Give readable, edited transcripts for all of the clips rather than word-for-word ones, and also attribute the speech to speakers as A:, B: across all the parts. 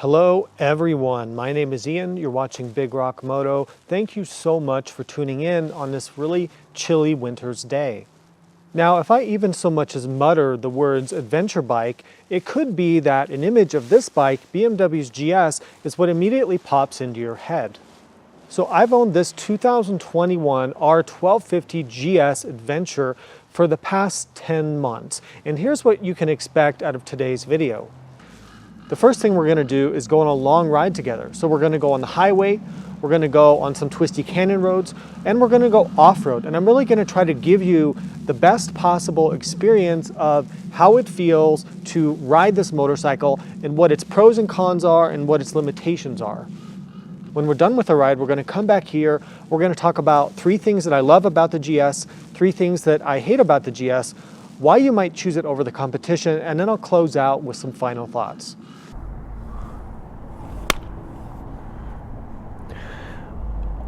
A: Hello everyone, my name is Ian, you're watching Big Rock Moto. Thank you so much for tuning in on this really chilly winter's day. Now, if I even so much as mutter the words adventure bike, it could be that an image of this bike, BMW's GS, is what immediately pops into your head. So I've owned this 2021 R1250GS Adventure for the past 10 months, and here's what you can expect out of today's video. The first thing we're going to do is go on a long ride together. So we're going to go on the highway, we're going to go on some twisty canyon roads, and we're going to go off-road. And I'm really going to try to give you the best possible experience of how it feels to ride this motorcycle and what its pros and cons are and what its limitations are. When we're done with the ride, we're going to come back here, we're going to talk about 3 things that I love about the GS, 3 things that I hate about the GS, why you might choose it over the competition, and then I'll close out with some final thoughts.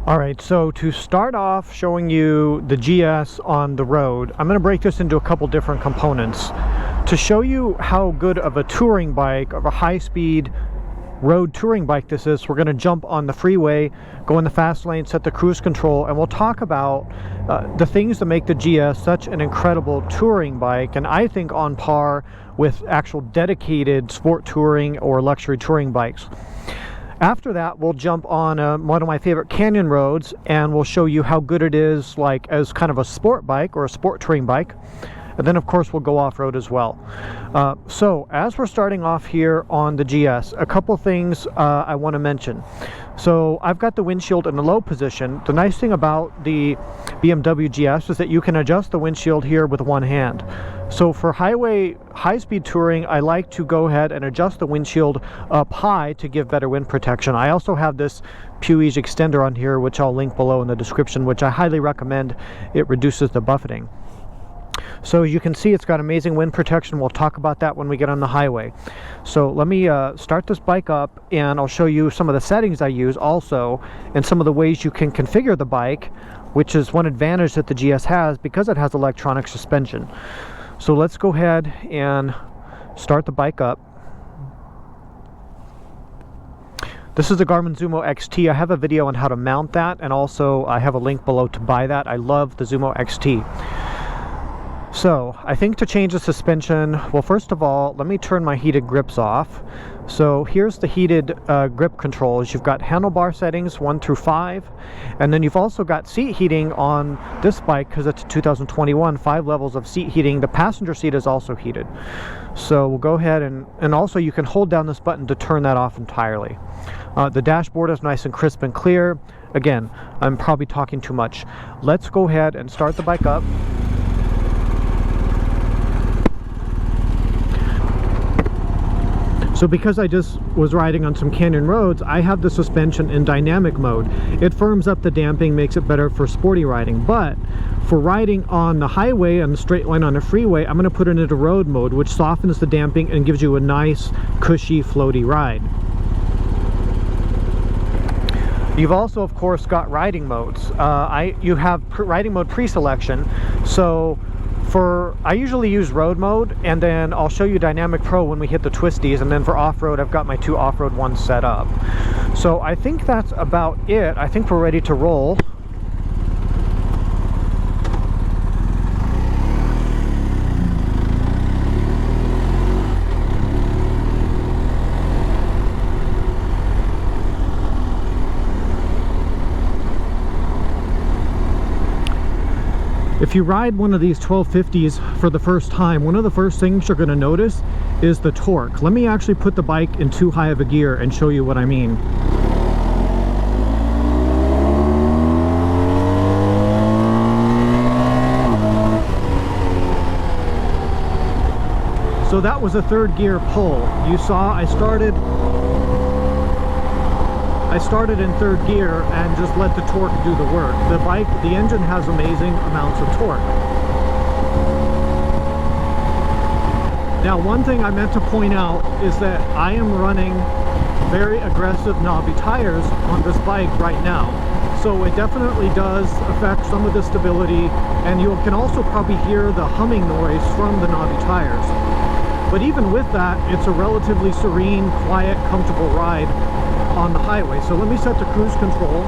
A: All right, so to start off showing you the GS on the road, I'm going to break this into a couple different components. To show you how good of a touring bike, of a high-speed road touring bike this is, we're going to jump on the freeway, go in the fast lane, set the cruise control, and we'll talk about the things that make the GS such an incredible touring bike, and I think on par with actual dedicated sport touring or luxury touring bikes. After that, we'll jump on one of my favorite canyon roads, and we'll show you how good it is like as kind of a sport bike or a sport touring bike. And then of course we'll go off-road as well. So as we're starting off here on the GS, a couple things I want to mention. So I've got the windshield in the low position. The nice thing about the BMW GS is that you can adjust the windshield here with one hand. So for highway high-speed touring, I like to go ahead and adjust the windshield up high to give better wind protection. I also have this Puig extender on here, which I'll link below in the description, which I highly recommend. It reduces the buffeting. So you can see it's got amazing wind protection. We'll talk about that when we get on the highway. So let me start this bike up, and I'll show you some of the settings I use also, and some of the ways you can configure the bike, which is one advantage that the GS has because it has electronic suspension. So let's go ahead and start the bike up. This is the Garmin Zumo XT. I have a video on how to mount that, and also I have a link below to buy that. I love the Zumo XT. So I think to change the suspension, well, first of all, let me turn my heated grips off. So here's the heated grip controls. You've got handlebar settings 1 through 5, and then you've also got seat heating on this bike because it's a 2021, 5 levels of seat heating. The passenger seat is also heated. So we'll go ahead and also you can hold down this button to turn that off entirely. The dashboard is nice and crisp and clear. Again, I'm probably talking too much. Let's go ahead and start the bike up. So because I just was riding on some canyon roads, I have the suspension in dynamic mode. It firms up the damping, makes it better for sporty riding. But for riding on the highway and the straight line on the freeway, I'm going to put it into road mode, which softens the damping and gives you a nice, cushy, floaty ride. You've also, of course, got riding modes. You have riding mode pre-selection. So I usually use road mode, and then I'll show you Dynamic Pro when we hit the twisties, and then for off-road I've got my 2 off-road ones set up. So I think that's about it. I think we're ready to roll. If you ride one of these 1250s for the first time, one of the first things you're going to notice is the torque. Let me actually put the bike in too high of a gear and show you what I mean. So that was a 3rd gear pull. You saw I started in 3rd gear and just let the torque do the work. The engine has amazing amounts of torque. Now, one thing I meant to point out is that I am running very aggressive knobby tires on this bike right now. So it definitely does affect some of the stability, and you can also probably hear the humming noise from the knobby tires. But even with that, it's a relatively serene, quiet, comfortable ride on the highway. So let me set the cruise control,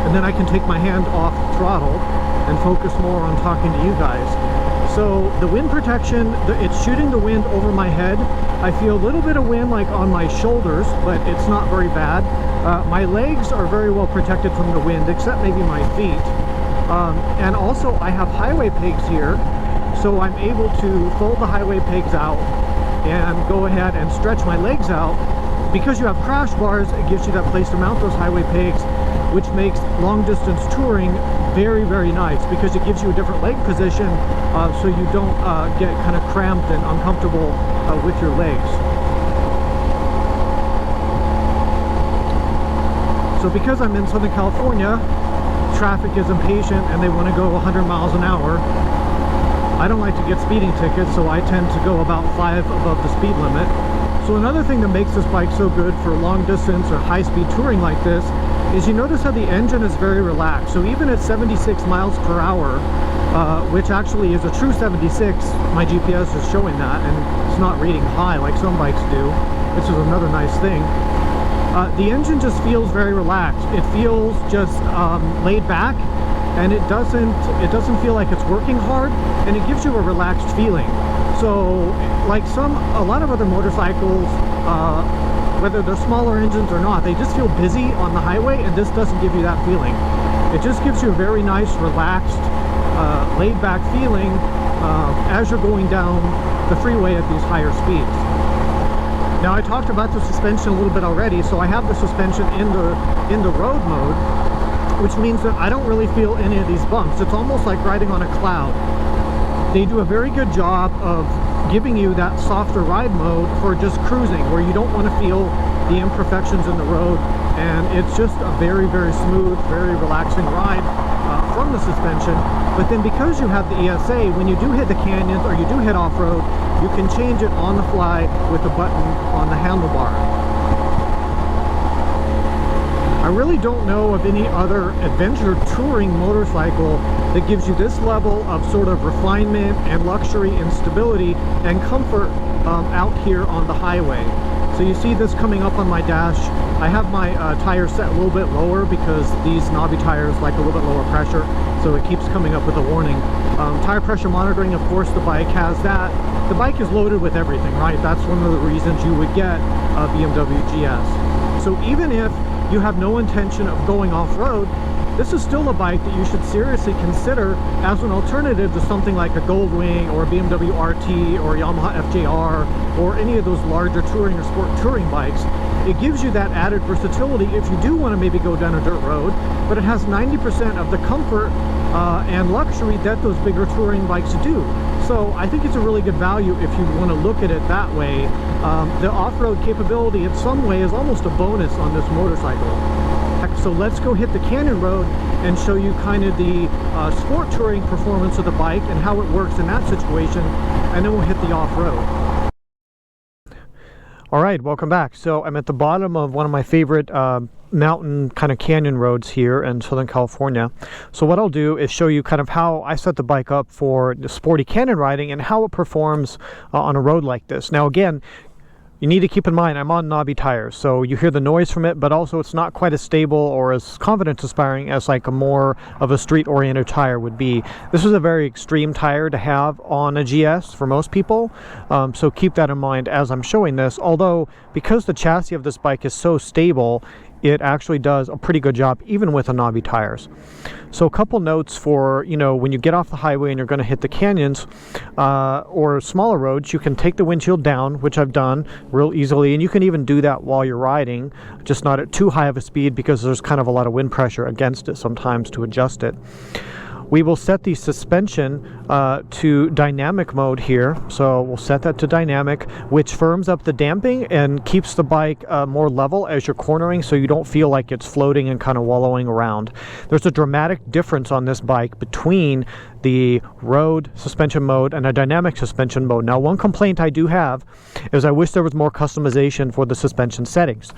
A: and then I can take my hand off throttle and focus more on talking to you guys. So the wind protection, it's shooting the wind over my head. I feel a little bit of wind like on my shoulders, but it's not very bad. My legs are very well protected from the wind, except maybe my feet. And also I have highway pegs here, so I'm able to fold the highway pegs out and go ahead and stretch my legs out. Because you have crash bars, it gives you that place to mount those highway pegs, which makes long distance touring very, very nice, because it gives you a different leg position, so you don't get kind of cramped and uncomfortable with your legs. So because I'm in Southern California, traffic is impatient and they want to go 100 miles an hour. I don't like to get speeding tickets, so I tend to go about 5 above the speed limit. So another thing that makes this bike so good for long distance or high-speed touring like this is you notice how the engine is very relaxed. So even at 76 miles per hour, which actually is a true 76, my GPS is showing that, and it's not reading high like some bikes do. This is another nice thing. The engine just feels very relaxed. It feels just laid back, and it doesn't feel like it's working hard, and it gives you a relaxed feeling. So like a lot of other motorcycles, whether they're smaller engines or not, they just feel busy on the highway, and this doesn't give you that feeling. It just gives you a very nice, relaxed, laid back feeling as you're going down the freeway at these higher speeds. Now I talked about the suspension a little bit already, so I have the suspension in the road mode, which means that I don't really feel any of these bumps. It's almost like riding on a cloud. They do a very good job of giving you that softer ride mode for just cruising, where you don't want to feel the imperfections in the road, and it's just a very, very smooth, very relaxing ride from the suspension. But then because you have the ESA, when you do hit the canyons or you do hit off-road, you can change it on the fly with a button on the handlebar. I really don't know of any other adventure touring motorcycle that gives you this level of sort of refinement and luxury and stability and comfort out here on the highway. So you see this coming up on my dash. I have my tires set a little bit lower because these knobby tires like a little bit lower pressure, so it keeps coming up with a warning. Tire pressure monitoring, of course, the bike has that. The bike is loaded with everything, right? That's one of the reasons you would get a BMW GS. So even if you have no intention of going off-road, this is still a bike that you should seriously consider as an alternative to something like a Goldwing or a BMW RT or a Yamaha FJR or any of those larger touring or sport touring bikes. It gives you that added versatility if you do want to maybe go down a dirt road, but it has 90% of the comfort and luxury that those bigger touring bikes do. So I think it's a really good value if you want to look at it that way. The off-road capability in some way is almost a bonus on this motorcycle. So let's go hit the canyon road and show you kind of the sport touring performance of the bike and how it works in that situation, and then we'll hit the off-road. All right, welcome back. So I'm at the bottom of one of my favorite mountain kind of canyon roads here in Southern California. So what I'll do is show you kind of how I set the bike up for the sporty canyon riding and how it performs on a road like this. Now again, you need to keep in mind I'm on knobby tires, so you hear the noise from it, but also it's not quite as stable or as confidence inspiring as like a more of a street oriented tire would be. This is a very extreme tire to have on a GS for most people, so keep that in mind as I'm showing this. Although because the chassis of this bike is so stable, it actually does a pretty good job even with the knobby tires. So a couple notes for, you know, when you get off the highway and you're going to hit the canyons or smaller roads, you can take the windshield down, which I've done real easily, and you can even do that while you're riding, just not at too high of a speed because there's kind of a lot of wind pressure against it sometimes to adjust it. We will set the suspension to dynamic mode here. So we'll set that to dynamic, which firms up the damping and keeps the bike more level as you're cornering, so you don't feel like it's floating and kind of wallowing around. There's a dramatic difference on this bike between the road suspension mode and a dynamic suspension mode. Now, one complaint I do have is I wish there was more customization for the suspension settings.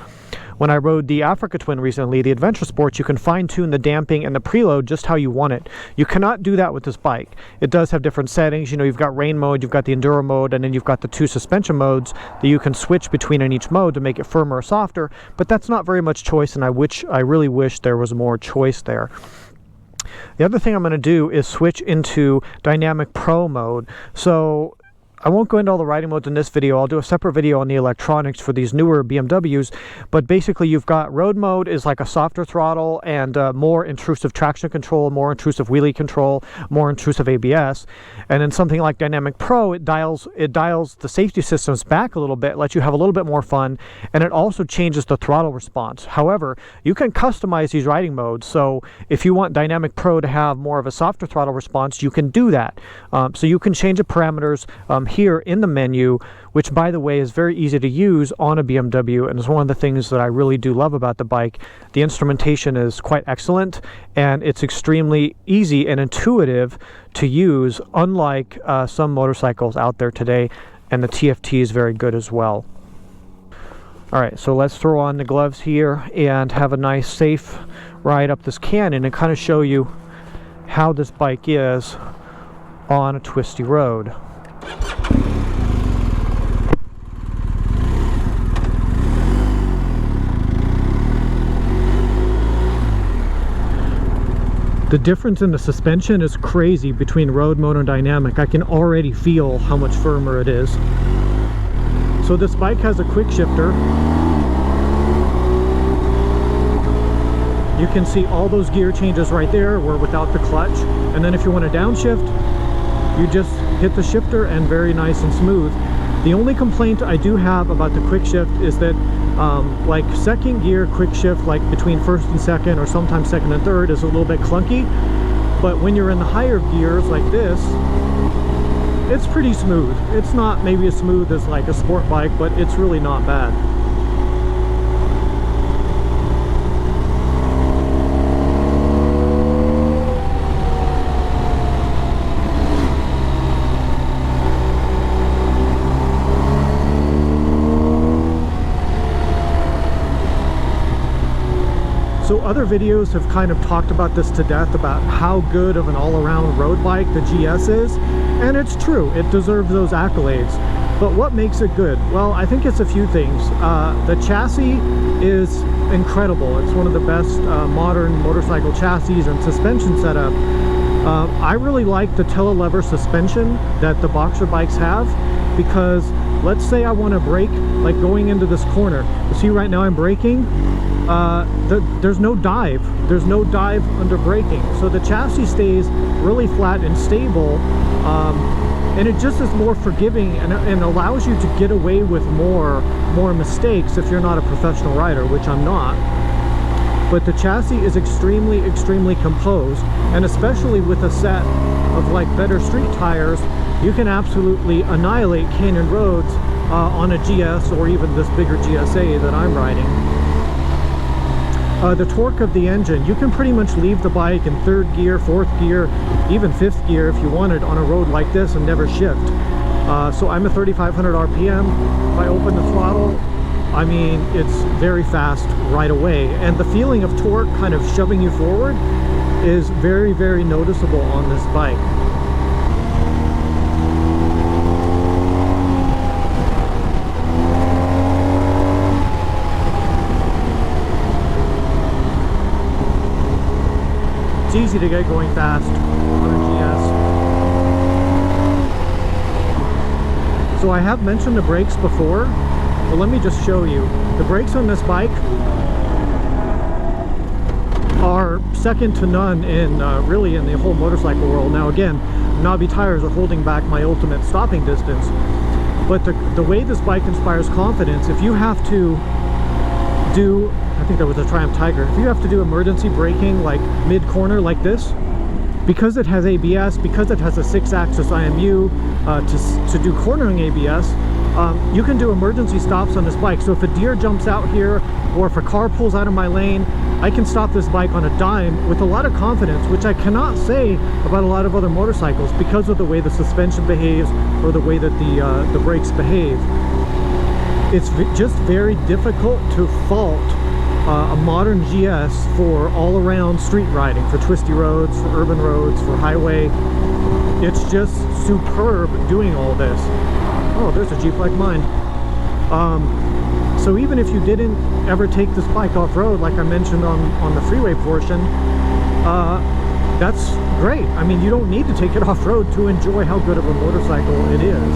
A: When I rode the Africa Twin recently, the Adventure Sports, you can fine-tune the damping and the preload just how you want it. You cannot do that with this bike. It does have different settings. You know, you've got rain mode, you've got the enduro mode, and then you've got the 2 suspension modes that you can switch between in each mode to make it firmer or softer, but that's not very much choice, and I really wish there was more choice there. The other thing I'm going to do is switch into Dynamic Pro mode. So I won't go into all the riding modes in this video. I'll do a separate video on the electronics for these newer BMWs, but basically you've got road mode is like a softer throttle and more intrusive traction control, more intrusive wheelie control, more intrusive ABS. And then something like Dynamic Pro, it dials the safety systems back a little bit, lets you have a little bit more fun, and it also changes the throttle response. However, you can customize these riding modes, so if you want Dynamic Pro to have more of a softer throttle response, you can do that. So you can change the parameters here in the menu, which by the way is very easy to use on a BMW, and is one of the things that I really do love about the bike. The instrumentation is quite excellent, and it's extremely easy and intuitive to use, unlike some motorcycles out there today, and the TFT is very good as well. Alright, so let's throw on the gloves here and have a nice safe ride up this canyon and kind of show you how this bike is on a twisty road. The difference in the suspension is crazy between road mode and dynamic. I can already feel how much firmer it is. So this bike has a quick shifter. You can see all those gear changes right there were without the clutch. And then if you want to downshift, you just hit the shifter and very nice and smooth. The only complaint I do have about the quick shift is that like second gear quick shift, like between first and second or sometimes second and third, is a little bit clunky, but when you're in the higher gears like this, it's pretty smooth. It's not maybe as smooth as like a sport bike, but it's really not bad. So other videos have kind of talked about this to death, about how good of an all-around road bike the GS is, and it's true, it deserves those accolades. But what makes it good? Well, I think it's a few things. The chassis is incredible. It's one of the best modern motorcycle chassis and suspension setup. I really like the telelever suspension that the Boxer bikes have, because let's say I want to brake, like going into this corner. You see right now I'm braking. There's no dive. There's no dive under braking. So the chassis stays really flat and stable, and it just is more forgiving and allows you to get away with more mistakes if you're not a professional rider, which I'm not. But the chassis is extremely composed, and especially with a set of like better street tires, you can absolutely annihilate canyon roads on a GS or even this bigger GSA that I'm riding. The torque of the engine, you can pretty much leave the bike in third gear, fourth gear, even fifth gear if you wanted on a road like this and never shift. So I'm at 3,500 RPM. If I open the throttle, I mean, it's very fast right away. And the feeling of torque kind of shoving you forward is very noticeable on this bike. It's easy to get going fast on a GS. So I have mentioned the brakes before, but let me just show you. The brakes on this bike are second to none in really in the whole motorcycle world. Now again, knobby tires are holding back my ultimate stopping distance, but the way this bike inspires confidence, if you have to do, I think that was a Triumph Tiger, if you have to do emergency braking like mid-corner like this, because it has ABS, because it has a 6-axis IMU to do cornering ABS, you can do emergency stops on this bike. So if a deer jumps out here, or if a car pulls out of my lane, I can stop this bike on a dime with a lot of confidence, which I cannot say about a lot of other motorcycles because of the way the suspension behaves or the way that the brakes behave. It's just very difficult to fault a modern GS for all-around street riding, for twisty roads, for urban roads, for highway. It's just superb doing all this. Oh, there's a Jeep like mine. So even if you didn't ever take this bike off-road, like I mentioned on the freeway portion, that's great. I mean, you don't need to take it off-road to enjoy how good of a motorcycle it is.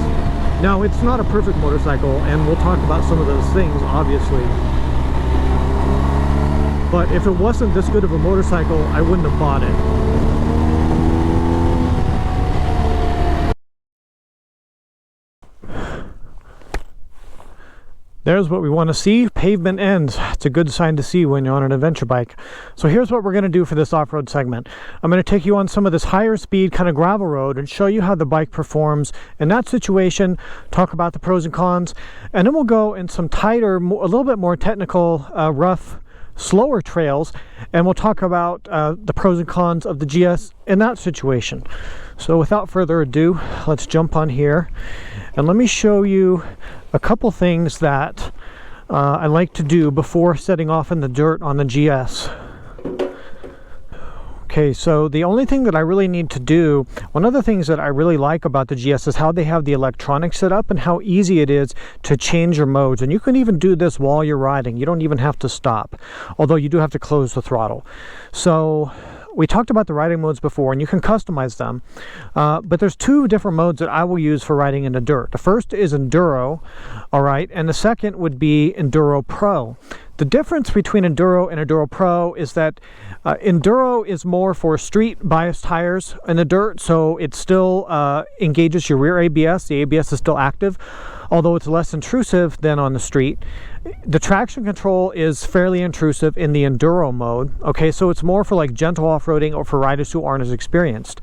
A: Now, it's not a perfect motorcycle, and we'll talk about some of those things, obviously. But if it wasn't this good of a motorcycle, I wouldn't have bought it. There's what we want to see. Pavement ends. It's a good sign to see when you're on an adventure bike. So here's what we're going to do for this off-road segment. I'm going to take you on some of this higher speed kind of gravel road and show you how the bike performs in that situation, talk about the pros and cons, and then we'll go in some tighter, a little bit more technical, rough, slower trails, and we'll talk about the pros and cons of the GS in that situation. So without further ado, let's jump on here and let me show you a couple things that I like to do before setting off in the dirt on the GS. Okay, so the only thing that I really need to do, one of the things that I really like about the GS is how they have the electronics set up and how easy it is to change your modes. And you can even do this while you're riding. You don't even have to stop, although you do have to close the throttle. So we talked about the riding modes before, and you can customize them. But there's two different modes that I will use for riding in the dirt. The first is Enduro, all right, and the second would be Enduro Pro. The difference between Enduro and Enduro Pro is that Enduro is more for street bias tires in the dirt, so it still engages your rear ABS. The ABS is still active, although it's less intrusive than on the street. The traction control is fairly intrusive in the Enduro mode, okay, so it's more for like gentle off-roading or for riders who aren't as experienced.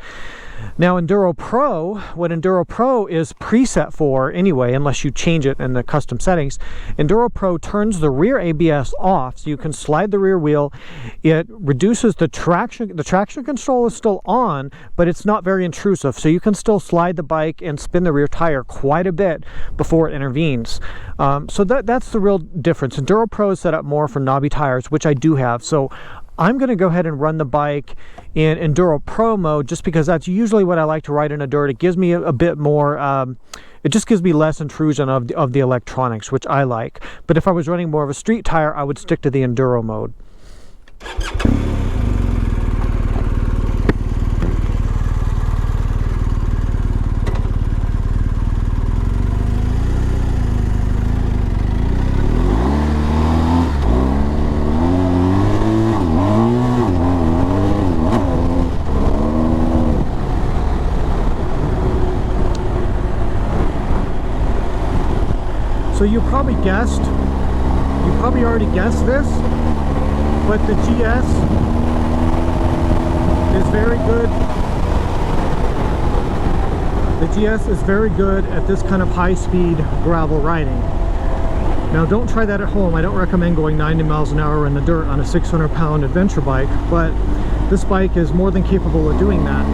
A: Now Enduro Pro, what Enduro Pro is preset for anyway, unless you change it in the custom settings, Enduro Pro turns the rear ABS off so you can slide the rear wheel. It reduces the traction control is still on, but it's not very intrusive, so you can still slide the bike and spin the rear tire quite a bit before it intervenes. So that's the real difference. Enduro Pro is set up more for knobby tires, which I do have, so I'm going to go ahead and run the bike in Enduro Pro mode just because that's usually what I like to ride in the dirt. It gives me a bit more, it just gives me less intrusion of the electronics, which I like. But if I was running more of a street tire, I would stick to the Enduro mode. So you probably already guessed this, but the GS is very good. The GS is very good at this kind of high-speed gravel riding. Now don't try that at home. I don't recommend going 90 miles an hour in the dirt on a 600-pound adventure bike, but this bike is more than capable of doing that.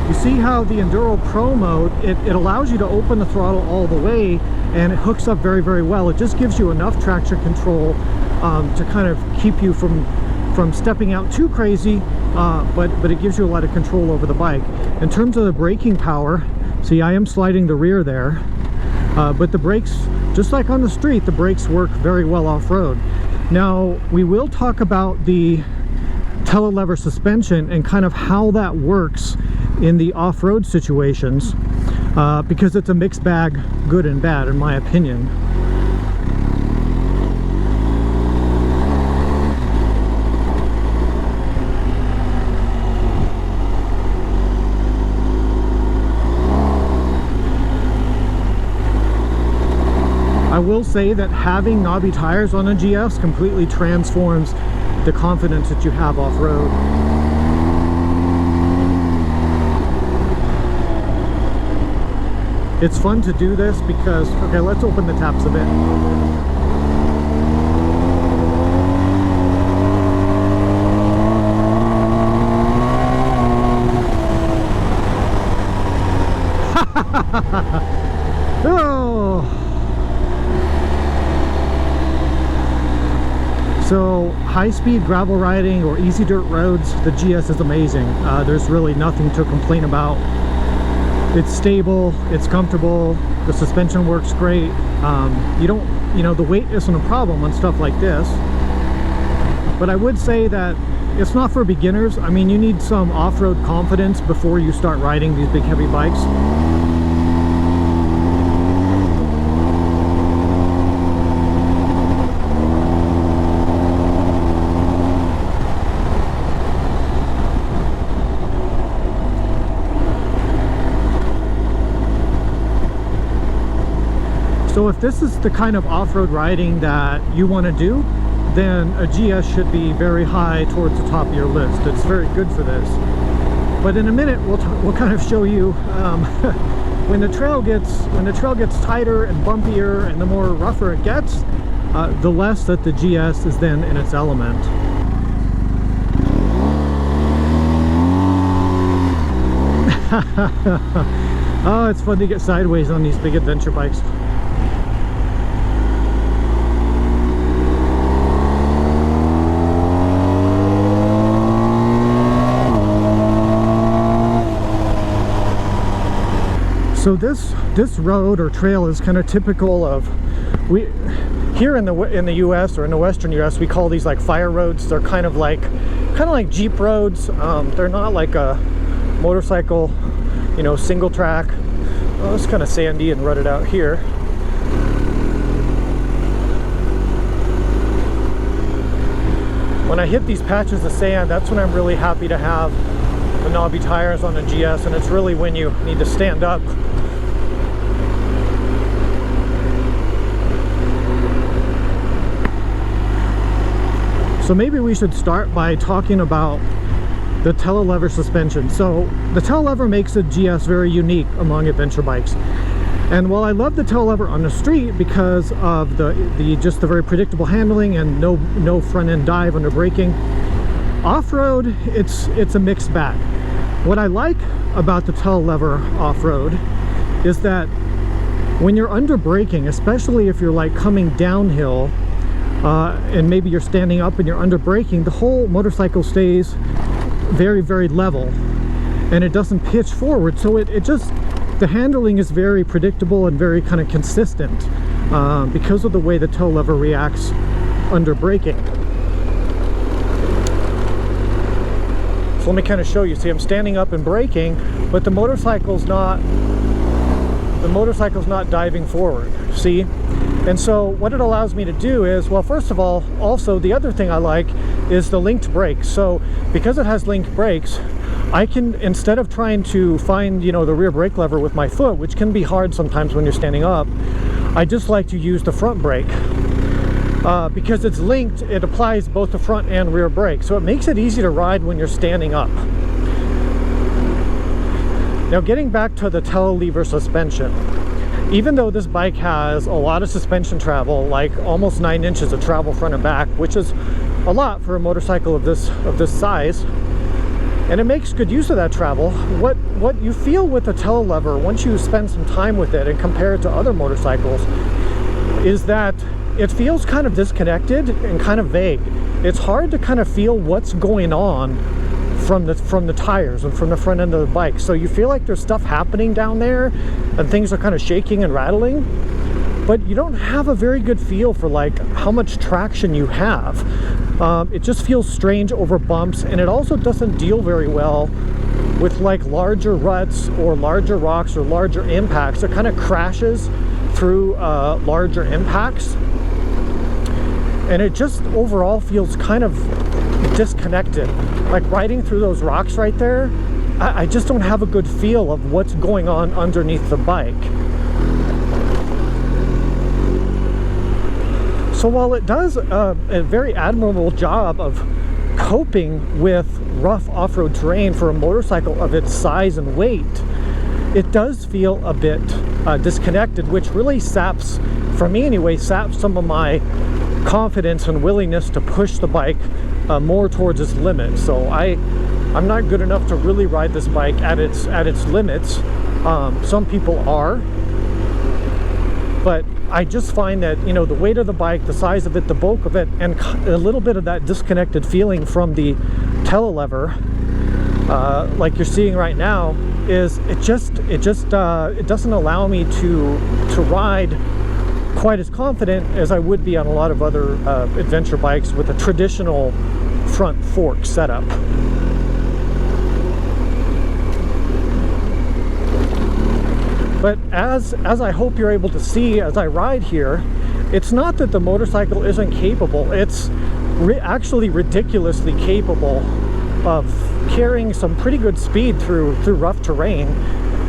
A: You see how the Enduro Pro mode, it allows you to open the throttle all the way, and it hooks up very, very well. It just gives you enough traction control to kind of keep you from stepping out too crazy, but it gives you a lot of control over the bike. In terms of the braking power, see, I am sliding the rear there, but the brakes, just like on the street, the brakes work very well off-road. Now, we will talk about the telelever suspension and kind of how that works in the off-road situations, because it's a mixed bag, good and bad, in my opinion. I will say that having knobby tires on a GS completely transforms the confidence that you have off-road. It's fun to do this because, okay, let's open the taps a bit. high-speed gravel riding or easy dirt roads, the GS is amazing. There's really nothing to complain about. It's stable, it's comfortable, the suspension works great. The weight isn't a problem on stuff like this. But I would say that it's not for beginners. I mean, you need some off-road confidence before you start riding these big heavy bikes. So if this is the kind of off-road riding that you want to do, then a GS should be very high towards the top of your list. It's very good for this. But in a minute, we'll kind of show you when the trail gets tighter and bumpier, and the more rougher it gets, the less that the GS is then in its element. Oh, it's fun to get sideways on these big adventure bikes. So this road or trail is kind of typical of, here in the US or in the Western US, we call these like fire roads. They're kind of like Jeep roads. They're not like a motorcycle, single track. Oh, it's kind of sandy and rutted out here. When I hit these patches of sand, that's when I'm really happy to have the knobby tires on the GS, and it's really when you need to stand up. So maybe we should start by talking about the telelever suspension. So the telelever makes the GS very unique among adventure bikes. And while I love the telelever on the street because of just the very predictable handling and no front end dive under braking, off-road it's a mixed bag. What I like about the telelever off-road is that when you're under braking, especially if you're like coming downhill, and maybe you're standing up and you're under braking, the whole motorcycle stays very, very level and it doesn't pitch forward. So the handling is very predictable and very kind of consistent because of the way the telelever reacts under braking. So let me kind of show you. See, I'm standing up and braking, but the motorcycle's not diving forward. See? And so what it allows me to do is, well, first of all, also the other thing I like is the linked brakes. So because it has linked brakes, I can, instead of trying to find, the rear brake lever with my foot, which can be hard sometimes when you're standing up, I just like to use the front brake. Because it's linked, it applies both the front and rear brake. So it makes it easy to ride when you're standing up. Now getting back to the telelever suspension. Even though this bike has a lot of suspension travel, like almost 9 inches of travel front and back, which is a lot for a motorcycle of this size, and it makes good use of that travel, what you feel with the telelever once you spend some time with it and compare it to other motorcycles is that it feels kind of disconnected and kind of vague. It's hard to kind of feel what's going on from the tires and from the front end of the bike. So you feel like there's stuff happening down there and things are kind of shaking and rattling, but you don't have a very good feel for like how much traction you have. It just feels strange over bumps, and it also doesn't deal very well with like larger ruts or larger rocks or larger impacts. It kind of crashes through larger impacts, and it just overall feels kind of disconnected. Like riding through those rocks right there, I just don't have a good feel of what's going on underneath the bike. So while it does a very admirable job of coping with rough off-road terrain for a motorcycle of its size and weight, it does feel a bit disconnected, which really saps, for me anyway, saps some of my confidence and willingness to push the bike more towards its limits. So I'm not good enough to really ride this bike at its limits. Some people are, but I just find that, you know, the weight of the bike, the size of it, the bulk of it, and a little bit of that disconnected feeling from the telelever, like you're seeing right now, is it doesn't allow me to ride quite as confident as I would be on a lot of other adventure bikes with a traditional front fork setup. But as I hope you're able to see as I ride here, it's not that the motorcycle isn't capable. It's actually ridiculously capable of carrying some pretty good speed through rough terrain,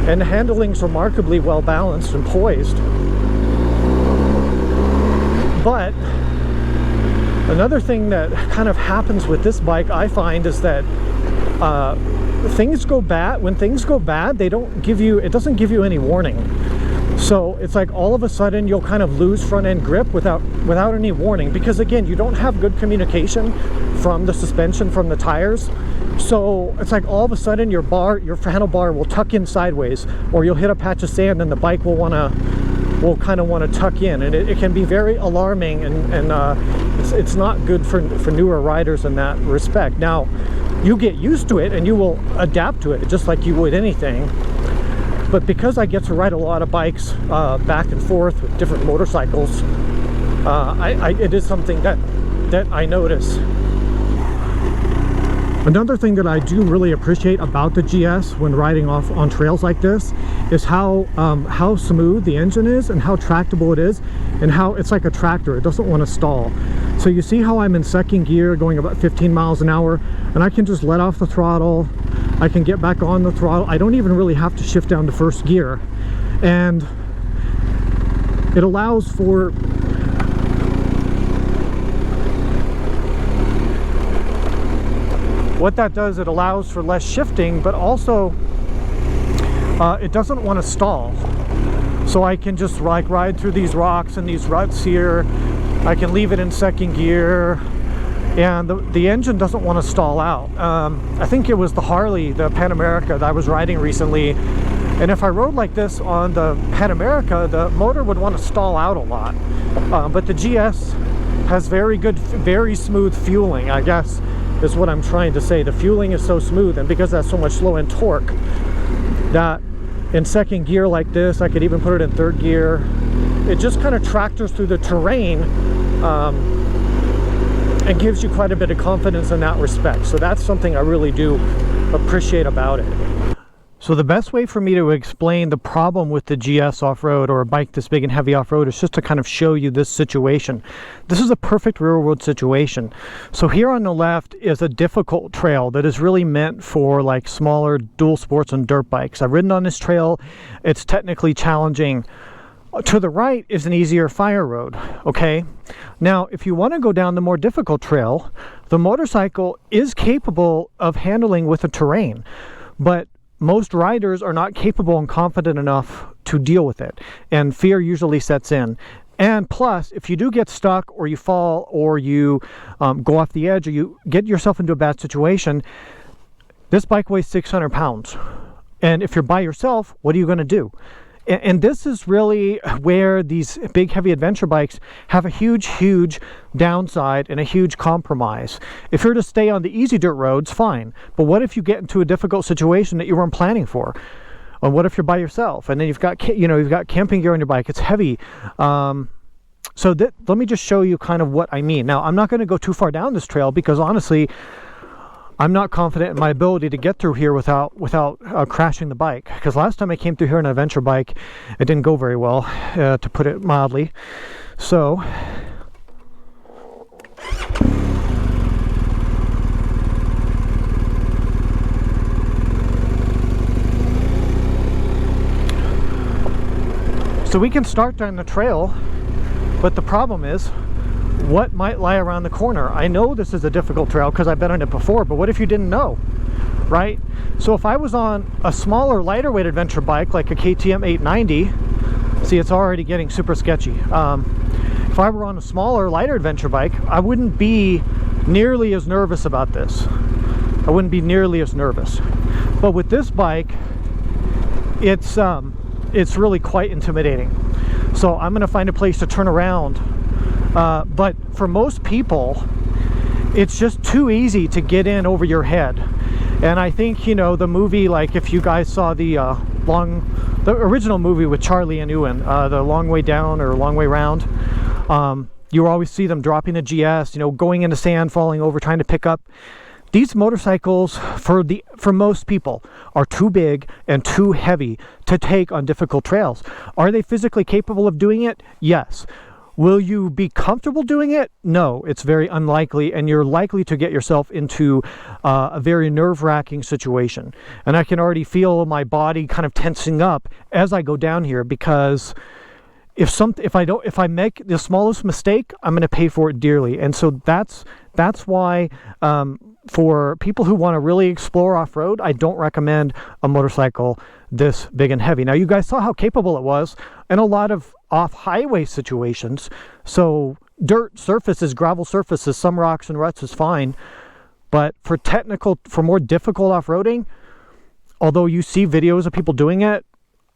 A: and the handling's remarkably well balanced and poised. But another thing that kind of happens with this bike, I find, is that things go bad. When things go bad, it doesn't give you any warning. So it's like all of a sudden you'll kind of lose front end grip without any warning, because again, you don't have good communication from the suspension, from the tires. So it's like all of a sudden your handlebar will tuck in sideways, or you'll hit a patch of sand and the bike will kind of want to tuck in, and it can be very alarming, and it's not good for newer riders in that respect. Now, you get used to it and you will adapt to it just like you would anything. But because I get to ride a lot of bikes back and forth with different motorcycles, it is something that I notice. Another thing that I do really appreciate about the GS when riding off on trails like this is how smooth the engine is, and how tractable it is, and how it's like a tractor. It doesn't want to stall. So you see how I'm in second gear going about 15 miles an hour, and I can just let off the throttle. I can get back on the throttle. I don't even really have to shift down to first gear. And it allows for what that does, it allows for less shifting, but also it doesn't want to stall. So I can just like ride through these rocks and these ruts here. I can leave it in second gear, and the engine doesn't want to stall out. I think it was the Harley, the Pan America that I was riding recently, and if I rode like this on the Pan America, the motor would want to stall out a lot. But the GS has very good, very smooth fueling, I guess is what I'm trying to say. The fueling is so smooth, and because that's so much low end torque, that in second gear like this, I could even put it in third gear, it just kind of tractors through the terrain, and gives you quite a bit of confidence in that respect. So that's something I really do appreciate about it. So the best way for me to explain the problem with the GS off-road, or a bike this big and heavy off-road, is just to kind of show you this situation. This is a perfect rear-wheel situation. So here on the left is a difficult trail that is really meant for like smaller dual sports and dirt bikes. I've ridden on this trail. It's technically challenging. To the right is an easier fire road, okay? Now, if you want to go down the more difficult trail, the motorcycle is capable of handling with the terrain, but most riders are not capable and confident enough to deal with it, and fear usually sets in. And plus, if you do get stuck, or you fall, or you go off the edge, or you get yourself into a bad situation, this bike weighs 600 pounds. And if you're by yourself, what are you going to do? And this is really where these big heavy adventure bikes have a huge downside and a huge compromise. If you're to stay on the easy dirt roads, fine. But what if you get into a difficult situation that you weren't planning for? Or what if you're by yourself and then you've got camping gear on your bike? It's heavy. So let me just show you kind of what I mean. Now, I'm not going to go too far down this trail because honestly, I'm not confident in my ability to get through here without crashing the bike. Because last time I came through here on an adventure bike, it didn't go very well, to put it mildly. So we can start down the trail, but the problem is, what might lie around the corner? I know this is a difficult trail because I've been on it before, but what if you didn't know, right? So if I was on a smaller, lighter weight adventure bike like a KTM 890, see, it's already getting super sketchy. If I were on a smaller, lighter adventure bike, I wouldn't be nearly as nervous about this. I wouldn't be nearly as nervous. But with this bike, it's really quite intimidating. So I'm gonna find a place to turn around. But for most people, it's just too easy to get in over your head. And I think, you know, the movie, like if you guys saw the original movie with Charlie and Ewan, The Long Way Down or Long Way Round, you always see them dropping the GS, you know, going into sand, falling over, trying to pick up. These motorcycles, for most people, are too big and too heavy to take on difficult trails. Are they physically capable of doing it? Yes. Will you be comfortable doing it? No, it's very unlikely, and you're likely to get yourself into a very nerve-wracking situation. And I can already feel my body kind of tensing up as I go down here, because if I make the smallest mistake, I'm going to pay for it dearly. And so that's why for people who want to really explore off-road, I don't recommend a motorcycle this big and heavy. Now, you guys saw how capable it was in a lot of off-highway situations. So dirt surfaces, gravel surfaces, some rocks and ruts is fine. But for more difficult off-roading, although you see videos of people doing it,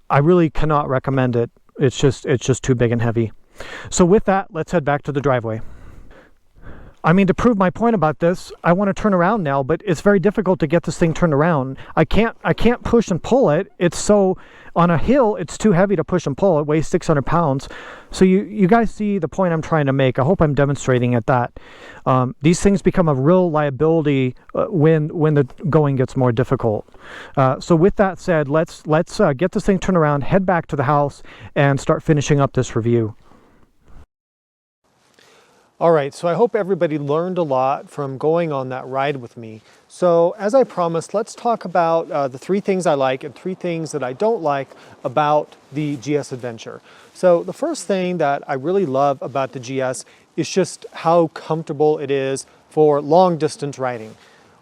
A: I really cannot recommend it. It's just too big and heavy. So with that, let's head back to the driveway. I mean, to prove my point about this, I want to turn around now, but it's very difficult to get this thing turned around. I can't push and pull it. It's so, on a hill, it's too heavy to push and pull. It weighs 600 pounds. So you guys see the point I'm trying to make. I hope I'm demonstrating at that. These things become a real liability when the going gets more difficult. So with that said, let's get this thing turned around, head back to the house, and start finishing up this review. All right, so I hope everybody learned a lot from going on that ride with me. So as I promised, let's talk about the 3 things I like and 3 things that I don't like about the GS Adventure. So the first thing that I really love about the GS is just how comfortable it is for long distance riding.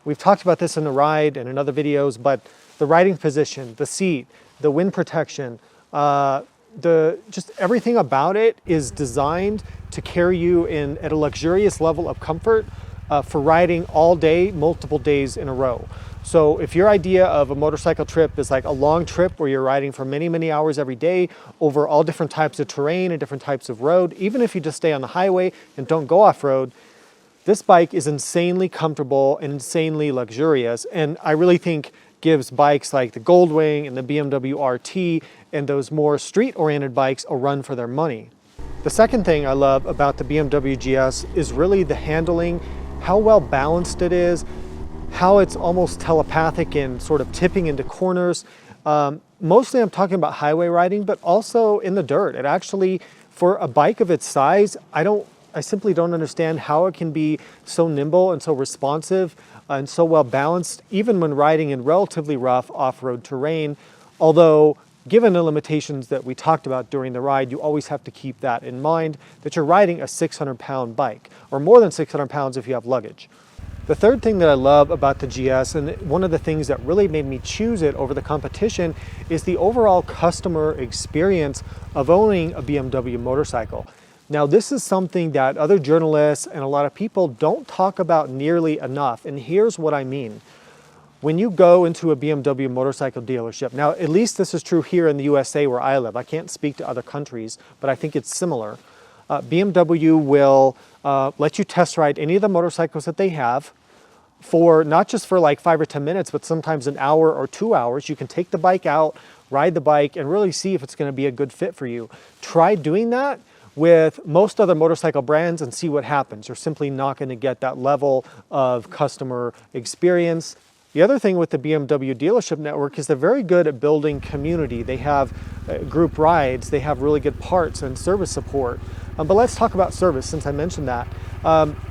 A: We've talked about this in the ride and in other videos, but the riding position, the seat, the wind protection, just everything about it is designed to carry you at a luxurious level of comfort for riding all day, multiple days in a row. So if your idea of a motorcycle trip is like a long trip where you're riding for many, many hours every day over all different types of terrain and different types of road, even if you just stay on the highway and don't go off-road, this bike is insanely comfortable and insanely luxurious. And I really think gives bikes like the Goldwing and the BMW RT and those more street-oriented bikes a run for their money. The second thing I love about the BMW GS is really the handling, how well balanced it is, how it's almost telepathic in sort of tipping into corners. Mostly I'm talking about highway riding, but also in the dirt. It actually, for a bike of its size, I simply don't understand how it can be so nimble and so responsive and so well balanced, even when riding in relatively rough off-road terrain. Although, given the limitations that we talked about during the ride, you always have to keep that in mind, that you're riding a 600-pound bike, or more than 600 pounds if you have luggage. The third thing that I love about the GS, and one of the things that really made me choose it over the competition, is the overall customer experience of owning a BMW motorcycle. Now, this is something that other journalists and a lot of people don't talk about nearly enough, and here's what I mean. When you go into a BMW motorcycle dealership, now at least this is true here in the USA where I live. I can't speak to other countries, but I think it's similar. BMW will let you test ride any of the motorcycles that they have for not just for like 5 or 10 minutes, but sometimes an hour or 2 hours. You can take the bike out, ride the bike, and really see if it's going to be a good fit for you. Try doing that with most other motorcycle brands and see what happens. You're simply not going to get that level of customer experience. The other thing with the BMW dealership network is they're very good at building community. They have group rides, they have really good parts and service support. But let's talk about service since I mentioned that.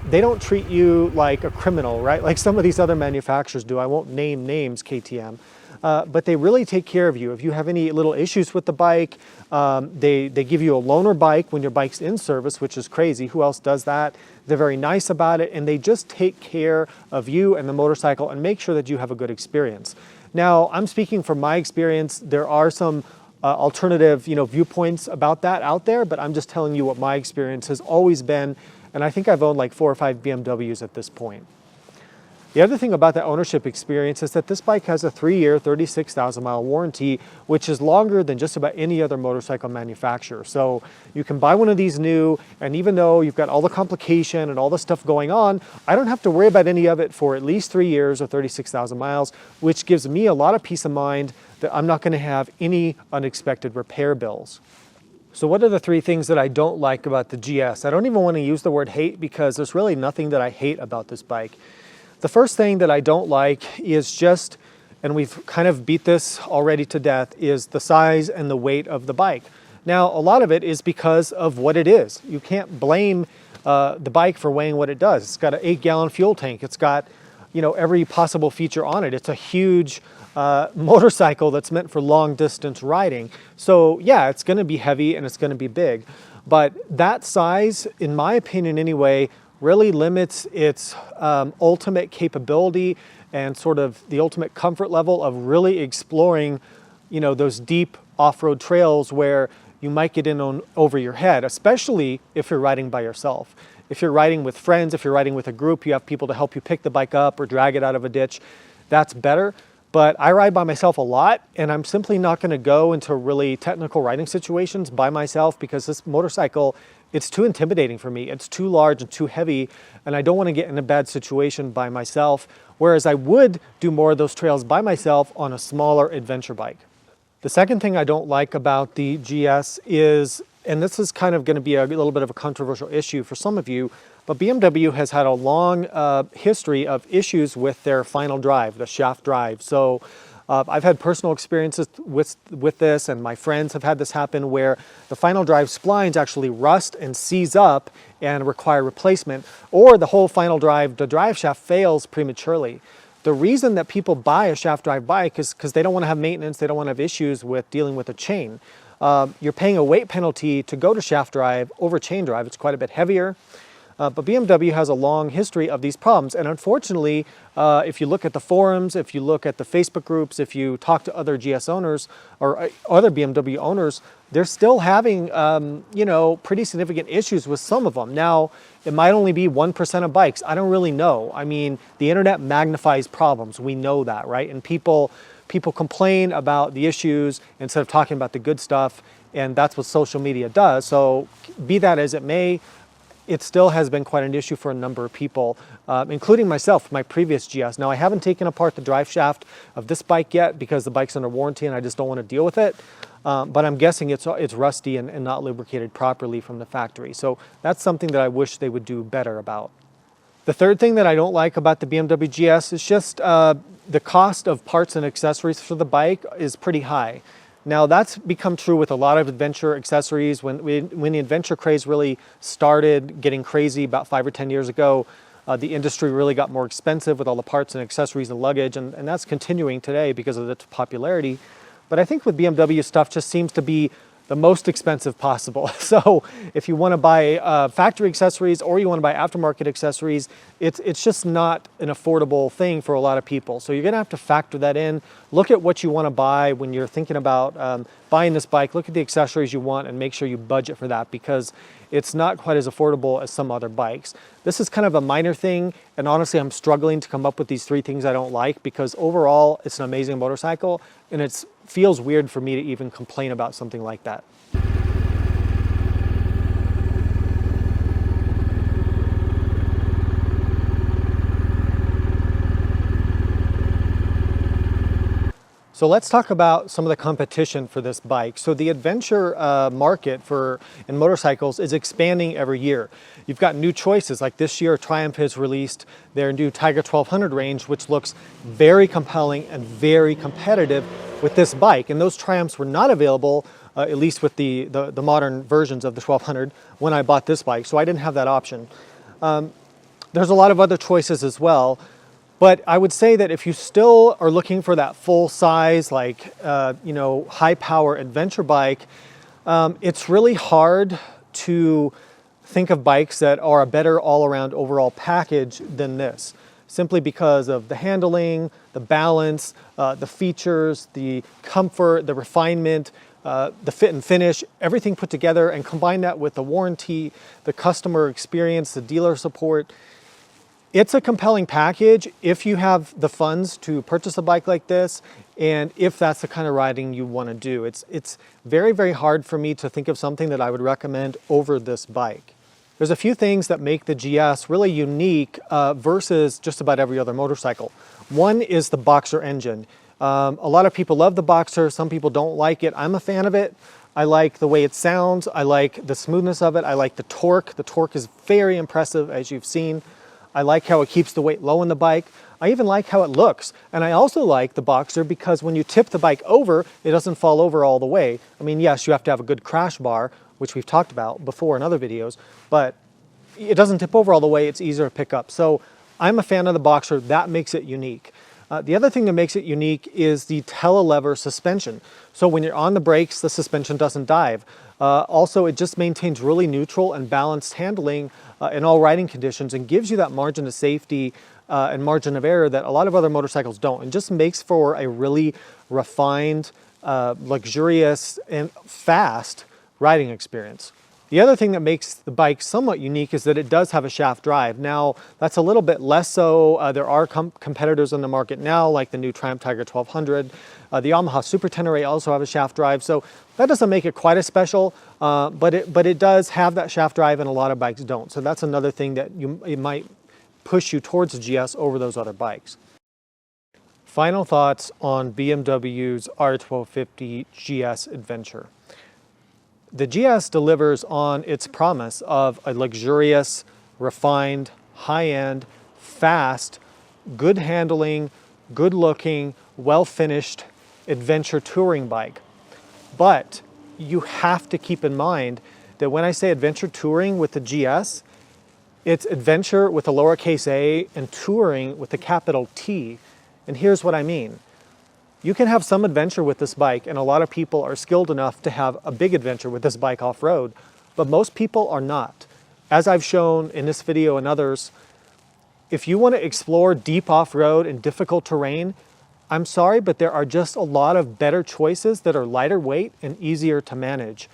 A: They don't treat you like a criminal, right? Like some of these other manufacturers do. I won't name names, KTM. But they really take care of you. If you have any little issues with the bike, they give you a loaner bike when your bike's in service, which is crazy. Who else does that? They're very nice about it, and they just take care of you and the motorcycle and make sure that you have a good experience. Now, I'm speaking from my experience. There are some alternative, viewpoints about that out there, but I'm just telling you what my experience has always been, and I think I've owned like 4 or 5 BMWs at this point. The other thing about the ownership experience is that this bike has a 3-year, 36,000 mile warranty, which is longer than just about any other motorcycle manufacturer. So you can buy one of these new, and even though you've got all the complication and all the stuff going on, I don't have to worry about any of it for at least 3 years or 36,000 miles, which gives me a lot of peace of mind that I'm not going to have any unexpected repair bills. So what are the 3 things that I don't like about the GS? I don't even want to use the word hate because there's really nothing that I hate about this bike. The first thing that I don't like is just, and we've kind of beat this already to death, is the size and the weight of the bike. Now, a lot of it is because of what it is. You can't blame the bike for weighing what it does. It's got an 8-gallon fuel tank. It's got, every possible feature on it. It's a huge motorcycle that's meant for long distance riding. So yeah, it's going to be heavy and it's going to be big. But that size, in my opinion anyway, really limits its ultimate capability and sort of the ultimate comfort level of really exploring, those deep off-road trails where you might get in over your head, especially if you're riding by yourself. If you're riding with friends, if you're riding with a group, you have people to help you pick the bike up or drag it out of a ditch, that's better. But I ride by myself a lot, and I'm simply not going to go into really technical riding situations by myself because this motorcycle, it's too intimidating for me. It's too large and too heavy, and I don't want to get in a bad situation by myself, whereas I would do more of those trails by myself on a smaller adventure bike. The second thing I don't like about the GS is, and this is kind of going to be a little bit of a controversial issue for some of you, but BMW has had a long history of issues with their final drive, the shaft drive. So I've had personal experiences with this, and my friends have had this happen where the final drive splines actually rust and seize up and require replacement, or the whole final drive, the drive shaft fails prematurely. The reason that people buy a shaft drive bike is because they don't want to have maintenance, they don't want to have issues with dealing with a chain. You're paying a weight penalty to go to shaft drive over chain drive. It's quite a bit heavier. But BMW has a long history of these problems, and unfortunately, if you look at the forums, if you look at the Facebook groups, if you talk to other GS owners or other BMW owners, they're still having, pretty significant issues with some of them. Now, it might only be 1% of bikes. I don't really know. I mean, the internet magnifies problems. We know that, right? And people complain about the issues instead of talking about the good stuff, and that's what social media does. So be that as it may, it still has been quite an issue for a number of people, including myself, my previous GS. Now, I haven't taken apart the drive shaft of this bike yet because the bike's under warranty and I just don't want to deal with it. But I'm guessing it's rusty and not lubricated properly from the factory. So that's something that I wish they would do better about. The third thing that I don't like about the BMW GS is just the cost of parts and accessories for the bike is pretty high. Now, that's become true with a lot of adventure accessories. When the adventure craze really started getting crazy about 5 or 10 years ago, the industry really got more expensive with all the parts and accessories and luggage, and that's continuing today because of its popularity. But I think with BMW, stuff just seems to be the most expensive possible. So if you want to buy factory accessories or you want to buy aftermarket accessories, it's just not an affordable thing for a lot of people. So you're going to have to factor that in. Look at what you want to buy when you're thinking about buying this bike. Look at the accessories you want and make sure you budget for that because it's not quite as affordable as some other bikes. This is kind of a minor thing, and honestly, I'm struggling to come up with these 3 things I don't like because overall, it's an amazing motorcycle, and it feels weird for me to even complain about something like that. So let's talk about some of the competition for this bike. So the adventure market in motorcycles is expanding every year. You've got new choices, like this year Triumph has released their new Tiger 1200 range, which looks very compelling and very competitive with this bike. And those Triumphs were not available, at least with the modern versions of the 1200 when I bought this bike, so I didn't have that option. There's a lot of other choices as well. But I would say that if you still are looking for that full size, like, high power adventure bike, it's really hard to think of bikes that are a better all around overall package than this, simply because of the handling, the balance, the features, the comfort, the refinement, the fit and finish, everything put together, and combine that with the warranty, the customer experience, the dealer support. It's a compelling package if you have the funds to purchase a bike like this, and if that's the kind of riding you want to do. It's very, very hard for me to think of something that I would recommend over this bike. There's a few things that make the GS really unique versus just about every other motorcycle. One is the Boxer engine. A lot of people love the Boxer, some people don't like it. I'm a fan of it. I like the way it sounds, I like the smoothness of it, I like the torque. The torque is very impressive, as you've seen. I like how it keeps the weight low in the bike. I even like how it looks. And I also like the Boxer because when you tip the bike over, it doesn't fall over all the way. I mean, yes, you have to have a good crash bar, which we've talked about before in other videos, but it doesn't tip over all the way, it's easier to pick up. So I'm a fan of the Boxer, that makes it unique. The other thing that makes it unique is the telelever suspension. So when you're on the brakes, the suspension doesn't dive. Also, it just maintains really neutral and balanced handling in all riding conditions and gives you that margin of safety and margin of error that a lot of other motorcycles don't, and just makes for a really refined, luxurious, and fast riding experience. The other thing that makes the bike somewhat unique is that it does have a shaft drive. Now, that's a little bit less so. There are competitors on the market now, like the new Triumph Tiger 1200. The Yamaha Super Tenere also have a shaft drive, so that doesn't make it quite as special, but it does have that shaft drive, and a lot of bikes don't. So that's another thing that it might push you towards the GS over those other bikes. Final thoughts on BMW's R1250GS Adventure. The GS delivers on its promise of a luxurious, refined, high-end, fast, good handling, good looking, well-finished adventure touring bike. But you have to keep in mind that when I say adventure touring with the GS, it's adventure with a lowercase a and touring with a capital T. And here's what I mean. You can have some adventure with this bike, and a lot of people are skilled enough to have a big adventure with this bike off-road, but most people are not. As I've shown in this video and others, if you want to explore deep off-road and difficult terrain, I'm sorry, but there are just a lot of better choices that are lighter weight and easier to manage.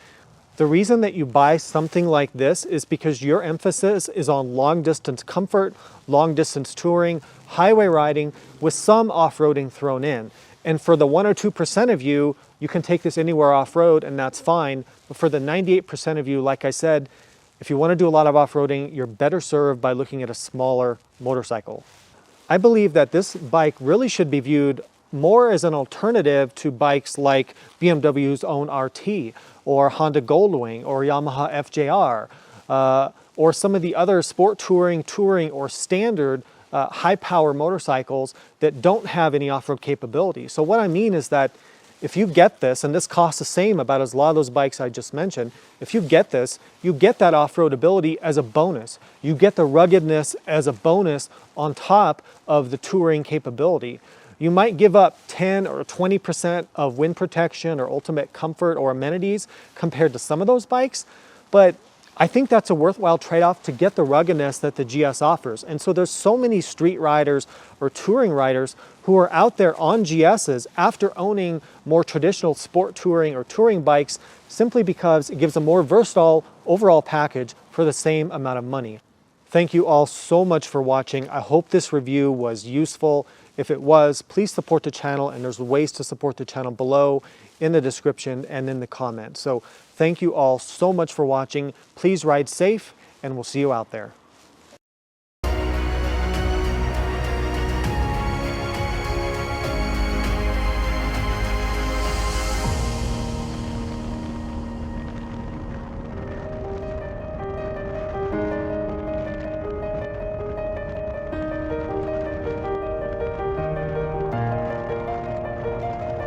A: The reason that you buy something like this is because your emphasis is on long-distance comfort, long-distance touring, highway riding, with some off-roading thrown in. And for the 1 or 2% of you, you can take this anywhere off-road and that's fine. But for the 98% of you, like I said, if you want to do a lot of off-roading, you're better served by looking at a smaller motorcycle. I believe that this bike really should be viewed more as an alternative to bikes like BMW's own RT or Honda Goldwing or Yamaha FJR or some of the other sport touring or standard high power motorcycles that don't have any off-road capability. So what I mean is that if you get this, and this costs the same about as a lot of those bikes I just mentioned, if you get this, you get that off-road ability as a bonus. You get the ruggedness as a bonus on top of the touring capability. You might give up 10 or 20% of wind protection or ultimate comfort or amenities compared to some of those bikes, but I think that's a worthwhile trade-off to get the ruggedness that the GS offers. And so there's so many street riders or touring riders who are out there on GSs after owning more traditional sport touring or touring bikes simply because it gives a more versatile overall package for the same amount of money. Thank you all so much for watching. I hope this review was useful. If it was, please support the channel, and there's ways to support the channel below in the description and in the comments. So thank you all so much for watching. Please ride safe, and we'll see you out there.